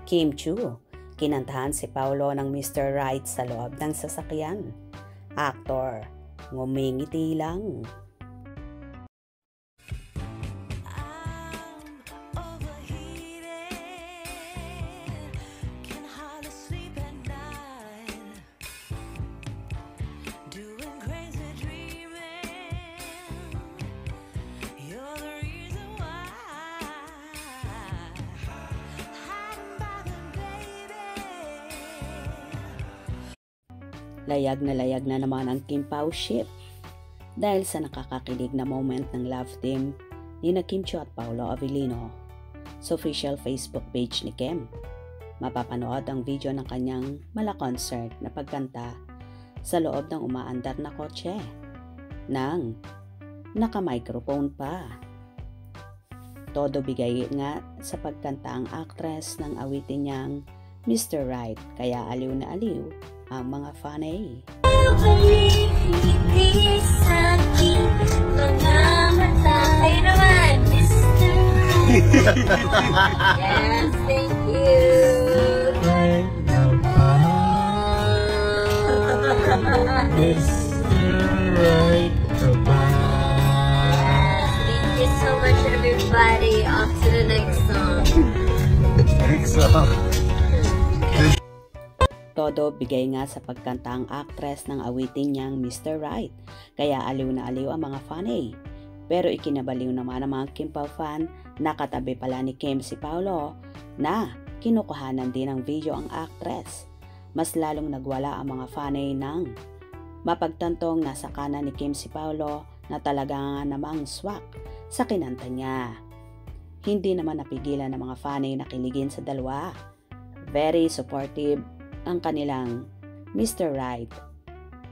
Kim Chiu, kinantahan si Paolo ng Mr. Right sa loob ng sasakyan. Actor, ngumingiti lang. Layag na naman ang Kim Pao ship dahil sa nakakakilig na moment ng love team ni na Kim Chiu at Paolo Avellino sa official Facebook page ni Kim. Mapapanood ang video ng kanyang mala-concert na pagkanta sa loob ng umaandar na kotse nang naka-microphone pa. Todo bigay nga sa pagkanta ang actress ng awitin niyang Mr. Right, kaya aliw na aliw ang mga fanay. Yes, thank you. Thank you so much, everybody. Off to the next song. Todo bigay nga sa pagkanta ang actress ng awitin niyang Mr. Right, kaya aliw na aliw ang mga fanay. Pero ikinabaliw naman ang mga Kim Pao fan na katabi pala ni Kim si Paolo na kinukuhanan din ng video ang actress. Mas lalong nagwala ang mga fanay ng mapagtantong nasa kanan ni Kim si Paolo na talaga nga namang swak sa kinanta niya. Hindi naman napigilan ng mga fanay na kiligin sa dalawa. Very supportive ang kanilang Mr. Right.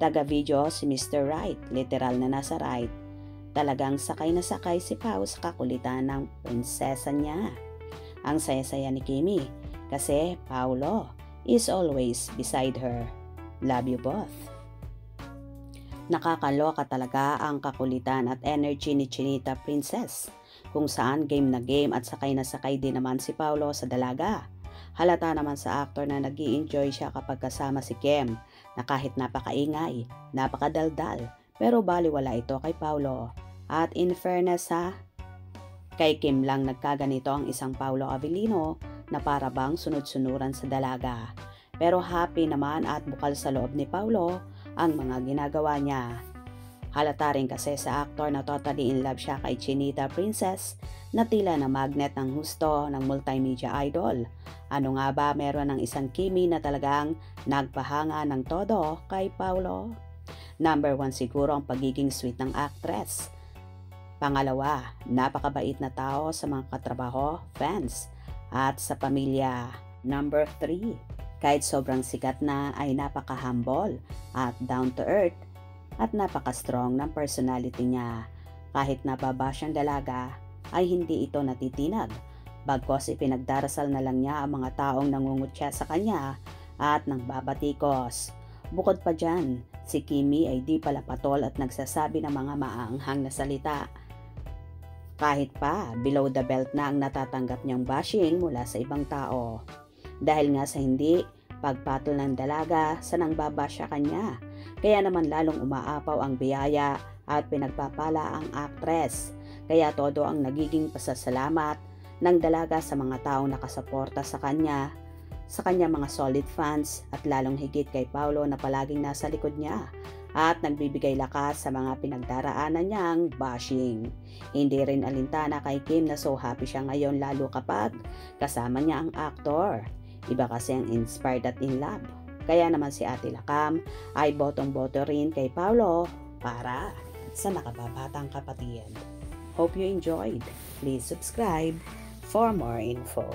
Taga-video si Mr. Right, literal na nasa right. Talagang sakay na sakay si Pao sa kakulitan ng prinsesa niya. Ang saya-saya ni Kimi kasi Paolo is always beside her. Love you both. Nakakaloka talaga ang kakulitan at energy ni Chinita Princess, kung saan game na game at sakay na sakay din naman si Paolo sa dalaga. Halata naman sa actor na nag-i-enjoy siya kapag kasama si Kim, na kahit napakaingay, napakadaldal, pero baliwala ito kay Paolo. At in fairness kay Kim lang nagkaganito ang isang Paolo Avellino na para bang sunod-sunuran sa dalaga. Pero happy naman at bukal sa loob ni Paolo ang mga ginagawa niya. Halata rin kasi sa actor na totally in love siya kay Chinita Princess na tila na magnet ng husto ng multimedia idol. Ano nga ba meron ng isang Kimi na talagang nagpahanga ng todo kay Paolo? Number 1 siguro ang pagiging sweet ng actress. Pangalawa, napakabait na tao sa mga katrabaho, fans, at sa pamilya. Number 3, kahit sobrang sikat na ay napaka-humble at down to earth at napaka-strong ng personality niya. Kahit nababa siyang dalaga, ay hindi ito natitinag. Bagkos ipinagdarasal na lang niya ang mga taong nangungutya sa kanya at nang babatikos. Bukod pa dyan, si Kimi ay di pala patol at nagsasabi ng mga maanghang na salita. Kahit pa below the belt na ang natatanggap niyang bashing mula sa ibang tao. Dahil nga sa hindi pagpatol ng dalaga sa nang babasya kanya. Kaya naman lalong umaapaw ang biyaya at pinagpapala ang actress. Kaya todo ang nagiging pasasalamat ng dalaga sa mga taong nakasuporta sa kanya mga solid fans at lalong higit kay Paolo na palaging nasa likod niya at nagbibigay lakas sa mga pinagdaraanan niyang bashing. Hindi rin alintana kay Kim na so happy siya ngayon lalo kapag kasama niya ang actor. Iba kasi ang inspired at in love. Kaya naman si Ate Lakam ay botong-boto rin kay Paolo para sa nakababatang kapatid. Hope you enjoyed. Please subscribe for more info.